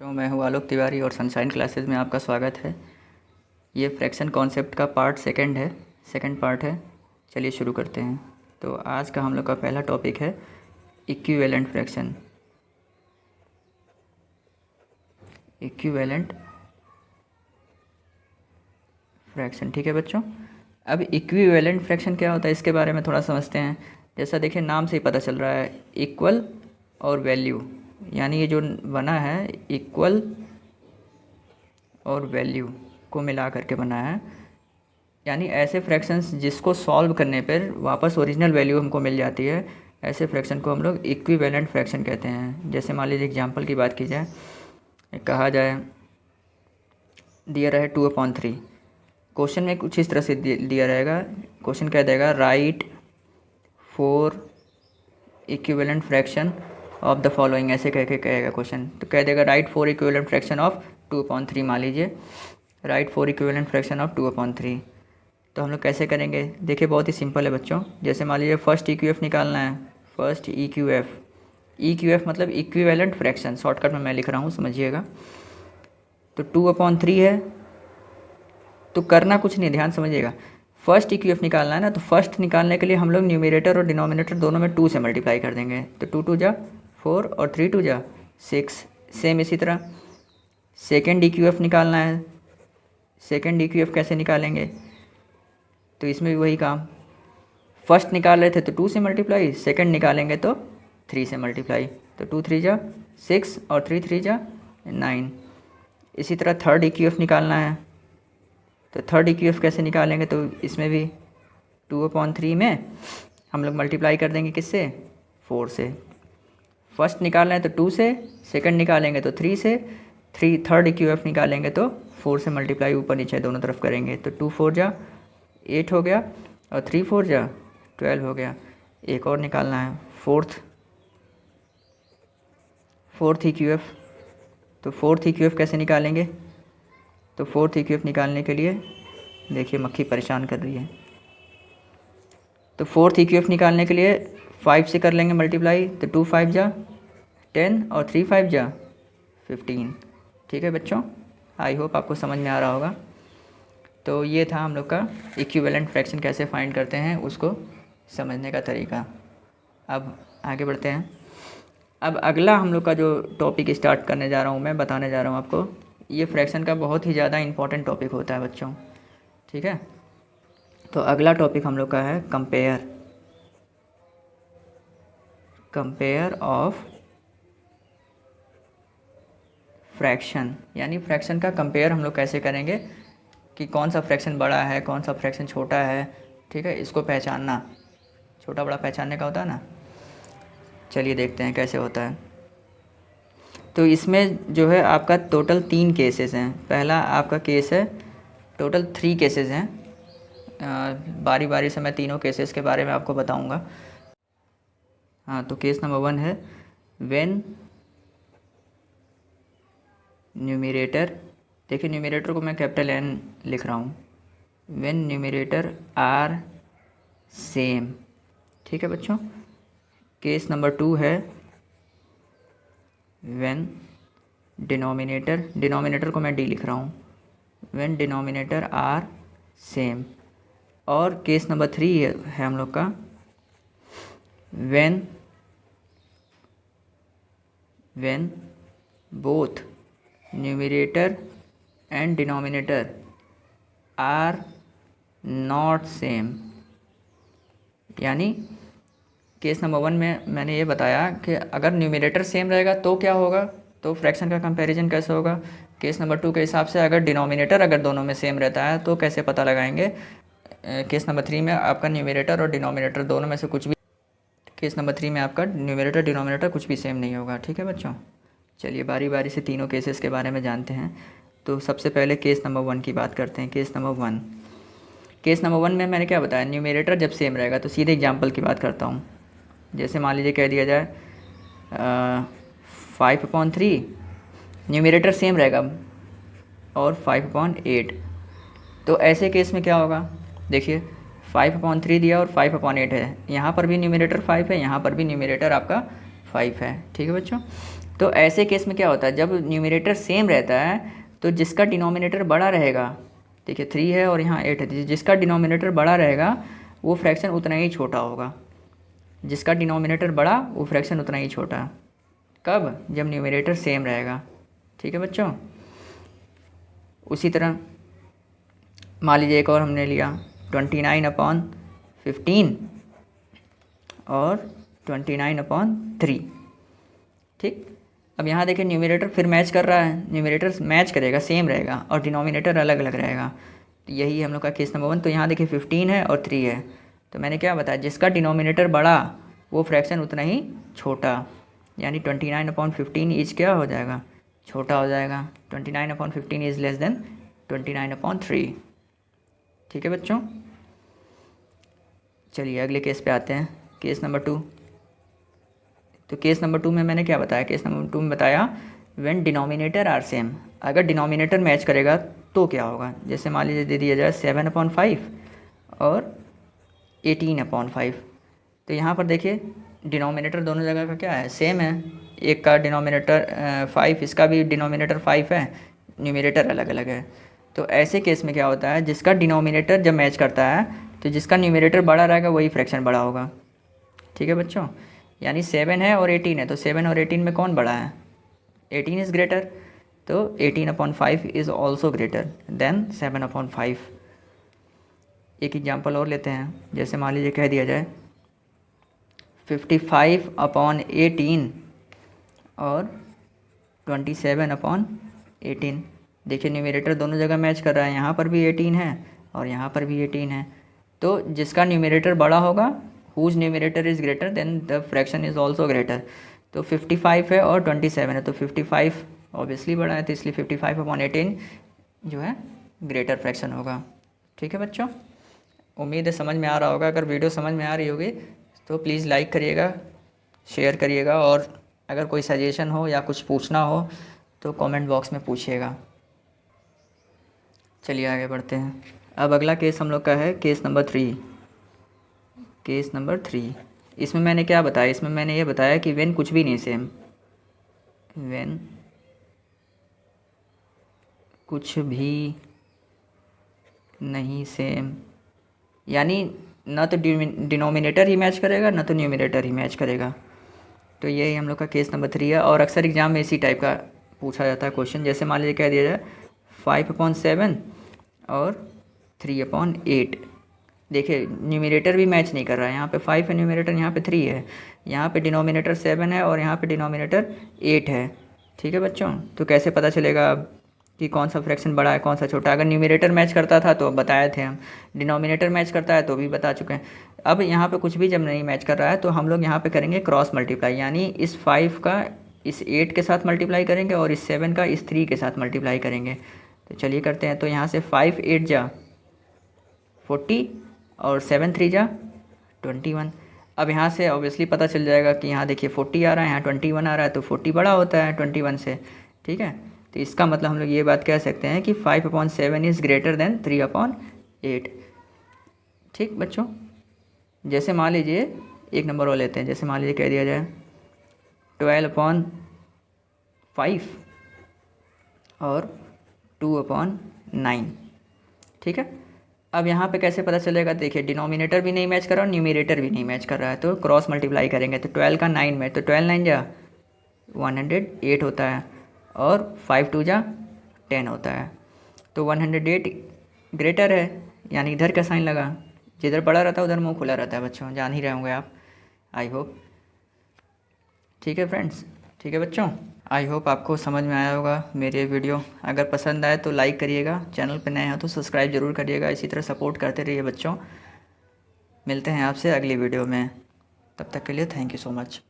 तो मैं हूँ आलोक तिवारी और सनशाइन क्लासेस में आपका स्वागत है। ये फ्रैक्शन कॉन्सेप्ट का पार्ट सेकंड पार्ट है। चलिए शुरू करते हैं। तो आज का हम लोग का पहला टॉपिक है इक्विवेलेंट फ्रैक्शन। इक्विवेलेंट फ्रैक्शन, ठीक है बच्चों। अब इक्विवेलेंट फ्रैक्शन क्या होता है इसके बारे में थोड़ा समझते हैं। जैसा देखिए नाम से ही पता चल रहा है, इक्वल और वैल्यू, यानी ये जो बना है इक्वल और वैल्यू को मिला करके बना है। यानी ऐसे फ्रैक्शंस जिसको सॉल्व करने पर वापस ओरिजिनल वैल्यू हमको मिल जाती है, ऐसे फ्रैक्शन को हम लोग इक्विवेलेंट फ्रैक्शन कहते हैं। जैसे मान लीजिए एग्जांपल की बात की जाए, कहा जाए दिया रहे 2/3। क्वेश्चन में कुछ इस तरह से दिया रहेगा। क्वेश्चन कह देगा right 4 equivalent fraction of the following, ऐसे कह के कहेगा क्वेश्चन। तो कह देगा राइट 4 इक्विवेलेंट फ्रैक्शन ऑफ 2/3। मान लीजिए राइट 4 इक्विवेलेंट फ्रैक्शन ऑफ 2/3। तो हम लोग कैसे करेंगे, देखिए बहुत ही सिंपल है बच्चों। जैसे मान लीजिए फर्स्ट EQF निकालना है, फर्स्ट EQF मतलब इक्विवेलेंट फ्रैक्शन, शॉर्टकट में मैं लिख रहा हूँ, समझिएगा। तो 2/3 है, तो करना कुछ नहीं, ध्यान समझिएगा। फर्स्ट EQF निकालना है ना, तो फर्स्ट निकालने के लिए हम लोग न्यूमरेटर और डिनोमिनेटर दोनों में 2 से मल्टीप्लाई कर देंगे। तो 2 2 जा 4 और 3 2 जा 6। सेम इसी तरह सेकेंड EQF निकालना है। सेकेंड EQF कैसे निकालेंगे, तो इसमें भी वही काम। फर्स्ट निकाल रहे थे तो 2 से मल्टीप्लाई, सेकेंड निकालेंगे तो 3 से मल्टीप्लाई। तो 2 3 जा 6 और 3 3 जा 9। इसी तरह थर्ड EQF निकालना है, तो थर्ड EQF कैसे निकालेंगे, तो इसमें भी 2/3 में हम लोग मल्टीप्लाई कर देंगे किससे, 4 से। फर्स्ट निकालना है तो 2 से, सेकंड निकालेंगे तो 3 से, थर्ड EQF निकालेंगे तो 4 से मल्टीप्लाई ऊपर नीचे दोनों तरफ करेंगे। तो 2 4 जा 8 हो गया और 3 4 जा 12 हो गया। एक और निकालना है फोर्थ EQF। तो फोर्थ EQF कैसे निकालेंगे, तो फोर्थ EQF निकालने के लिए देखिए मक्खी परेशान कर रही है। तो फोर्थ EQF निकालने के लिए 5 से कर लेंगे मल्टीप्लाई। तो 2 5 जा 10 और 3 5 जा 15। ठीक है बच्चों, आई होप आपको समझ में आ रहा होगा। तो ये था हम लोग का इक्विवेलेंट फ्रैक्शन कैसे फाइंड करते हैं उसको समझने का तरीका। अब आगे बढ़ते हैं। अब अगला हम लोग का जो टॉपिक स्टार्ट करने जा रहा हूँ, मैं बताने जा रहा हूँ आपको, ये फ्रैक्शन का बहुत ही ज़्यादा इंपॉर्टेंट टॉपिक होता है बच्चों, ठीक है। तो अगला टॉपिक हम लोग का है कंपेयर ऑफ फ्रैक्शन। यानी फ्रैक्शन का कंपेयर हम लोग कैसे करेंगे कि कौन सा फ्रैक्शन बड़ा है, कौन सा फ्रैक्शन छोटा है, ठीक है। इसको पहचानना, छोटा बड़ा पहचानने का होता है ना। चलिए देखते हैं कैसे होता है। तो इसमें जो है आपका टोटल 3 केसेस हैं। पहला आपका केस है, टोटल 3 केसेस हैं। बारी बारी से मैं तीनों केसेस के बारे में आपको बताऊंगा। हाँ, तो केस नंबर 1 है व्हेन न्यूमरेटर, देखिए न्यूमरेटर को मैं कैपिटल N लिख रहा हूँ, व्हेन न्यूमरेटर आर सेम, ठीक है बच्चों। केस नंबर 2 है व्हेन डिनोमिनेटर को मैं D लिख रहा हूँ, व्हेन डिनोमिनेटर आर सेम। और केस नंबर 3 है हम लोग का when both numerator and denominator are not same. यानी केस नंबर 1 में मैंने ये बताया कि अगर न्यूमरेटर सेम रहेगा तो क्या होगा, तो फ्रैक्शन का कंपैरिजन कैसे होगा। केस नंबर 2 के हिसाब से अगर डिनोमिनेटर अगर दोनों में सेम रहता है तो कैसे पता लगाएंगे। केस नंबर 3 में आपका न्यूमरेटर और डिनोमिनेटर दोनों में से कुछ भी, केस नंबर 3 में आपका न्यूमरेटर डिनोमिनेटर कुछ भी सेम नहीं होगा, ठीक है बच्चों। चलिए बारी बारी से तीनों केसेस के बारे में जानते हैं। तो सबसे पहले केस नंबर 1 की बात करते हैं। केस नंबर 1 में मैंने क्या बताया, न्यूमरेटर जब सेम रहेगा। तो सीधे एग्जांपल की बात करता हूँ। जैसे मान लीजिए कह दिया जाए 5/3, न्यूमरेटर सेम रहेगा और 5/8। तो ऐसे केस में क्या होगा, देखिए 5/3 दिया और 5/8 है, यहाँ पर भी न्यूमरेटर 5 है, यहाँ पर भी न्यूमरेटर आपका 5 है, ठीक है बच्चों। तो तो ऐसे केस में क्या होता है, जब न्यूमरेटर सेम रहता है तो जिसका डिनोमिनेटर बड़ा रहेगा, देखिए 3 है और यहाँ 8 है, जिसका डिनोमिनेटर बड़ा रहेगा वो फ्रैक्शन उतना ही छोटा होगा। जिसका डिनोमिनेटर बड़ा वो फ्रैक्शन उतना ही छोटा। कब? जब न्यूमरेटर सेम रहेगा। ठीक है बच्चों। उसी तरह मान लीजिए एक और हमने लिया 29/15 और 29/3। ठीक, अब यहाँ देखिए न्यूमरेटर फिर मैच कर रहा है, न्यूमरेटर मैच करेगा, सेम रहेगा, और डिनोमिनेटर अलग अलग रहेगा। तो यही हम लोग का केस नंबर 1। तो यहाँ देखिए 15 है और 3 है, तो मैंने क्या बताया, जिसका डिनोमिनेटर बड़ा वो फ्रैक्शन उतना ही छोटा, यानी 29/15 इज क्या हो जाएगा, छोटा हो जाएगा। 29/15 इज़ लेस देन 29/3। ठीक है बच्चों। चलिए अगले केस पे आते हैं, केस नंबर 2। तो केस नंबर 2 में मैंने क्या बताया, केस नंबर 2 में बताया व्हेन डिनोमिनेटर आर सेम, अगर डिनोमिनेटर मैच करेगा तो क्या होगा। जैसे मान लीजिए दे दिया जाए 7/5 और 18/5। तो यहाँ पर देखिए डिनोमिनेटर दोनों जगह का क्या है, सेम है। एक का डिनोमिनेटर 5, इसका भी डिनोमिनेटर 5 है, न्यूमरेटर अलग अलग है। तो ऐसे केस में क्या होता है, जिसका डिनोमिनेटर जब मैच करता है तो जिसका न्यूमरेटर बड़ा रहेगा वही फ्रैक्शन बड़ा होगा। ठीक है बच्चों, यानी 7 है और 18 है, तो 7 और 18 में कौन बड़ा है, 18 इज़ ग्रेटर, तो 18/5 इज़ ऑल्सो ग्रेटर देन 7/5। एक एग्जांपल और लेते हैं, जैसे मान लीजिए कह दिया जाए 55/18 और 27/18। देखिए न्यूमरेटर दोनों जगह मैच कर रहा है, यहाँ पर भी 18 है और यहाँ पर भी 18 है। तो जिसका न्यूमरेटर बड़ा होगा, whose numerator is greater then the fraction is also greater. तो 55 है और 27 है, तो 55 ऑब्वियसली बड़ा है, तो इसलिए 55/18 जो है ग्रेटर फ्रैक्शन होगा। ठीक है बच्चों, उम्मीद है समझ में आ रहा होगा। अगर वीडियो समझ में आ रही होगी तो प्लीज़ लाइक करिएगा, शेयर करिएगा, और अगर कोई सजेशन हो या कुछ पूछना हो तो कमेंट बॉक्स में पूछिएगा। चलिए आगे बढ़ते हैं। अब अगला केस हम लोग का है केस नंबर 3। केस नंबर 3, इसमें मैंने क्या बताया, इसमें मैंने ये बताया कि व्हेन कुछ भी नहीं सेम, व्हेन कुछ भी नहीं सेम, यानी ना तो डिनोमिनेटर ही मैच करेगा ना तो न्यूमरेटर ही मैच करेगा। तो यही हम लोग का केस नंबर 3 है, और अक्सर एग्जाम में इसी टाइप का पूछा जाता है क्वेश्चन। जैसे मान लीजिए कह दिया जाए 5/7 और 3/8। देखिए न्यूमरेटर भी मैच नहीं कर रहा है, यहाँ पे 5 है न्यूमरेटर, यहाँ पे 3 है, यहाँ पे डिनोमिनेटर 7 है और यहाँ पे डिनोमिनेटर 8 है। ठीक है बच्चों, तो कैसे पता चलेगा कि कौन सा फ्रैक्शन बड़ा है कौन सा छोटा। अगर न्यूमरेटर मैच करता था तो बताए थे हम, डिनोमिनेटर मैच करता है तो भी बता चुके हैं। अब यहाँ पे कुछ भी जब नहीं मैच कर रहा है तो हम लोग यहाँ पे करेंगे क्रॉस मल्टीप्लाई, यानी इस 5 का इस 8 के साथ मल्टीप्लाई करेंगे और इस 7 का इस 3 के साथ मल्टीप्लाई करेंगे। तो चलिए करते हैं। तो यहाँ से 5 8 जा 40 और 7 3 जा 21। अब यहाँ से ऑब्वियसली पता चल जाएगा कि यहाँ देखिए 40 आ रहा है, यहाँ 21 आ रहा है, तो 40 बड़ा होता है 21 से। ठीक है, तो इसका मतलब हम लोग ये बात कह सकते हैं कि 5/7 इज़ ग्रेटर देन 3/8। ठीक बच्चों, जैसे मान लीजिए एक नंबर और लेते हैं, जैसे मान लीजिए कह दिया जाए 12/5 और 2/9। ठीक है, अब यहाँ पे कैसे पता चलेगा, देखिए डिनोमिनेटर भी नहीं मैच कर रहा और न्यूमरेटर भी नहीं मैच कर रहा है, तो क्रॉस मल्टीप्लाई करेंगे। तो 12 का 9 में, तो 12 9 जा 108 होता है, और 5 2 जा 10 होता है। तो 108 ग्रेटर है, यानी इधर का साइन लगा, जिधर बड़ा रहता है उधर मुंह खुला रहता है बच्चों, जान ही रहे होंगे आप, आई होप। ठीक है फ्रेंड्स, ठीक है बच्चों, आई होप आपको समझ में आया होगा मेरे वीडियो। अगर पसंद आए तो लाइक करिएगा, चैनल पर नए हो तो सब्सक्राइब ज़रूर करिएगा, इसी तरह सपोर्ट करते रहिए बच्चों। मिलते हैं आपसे अगली वीडियो में, तब तक के लिए थैंक यू सो मच।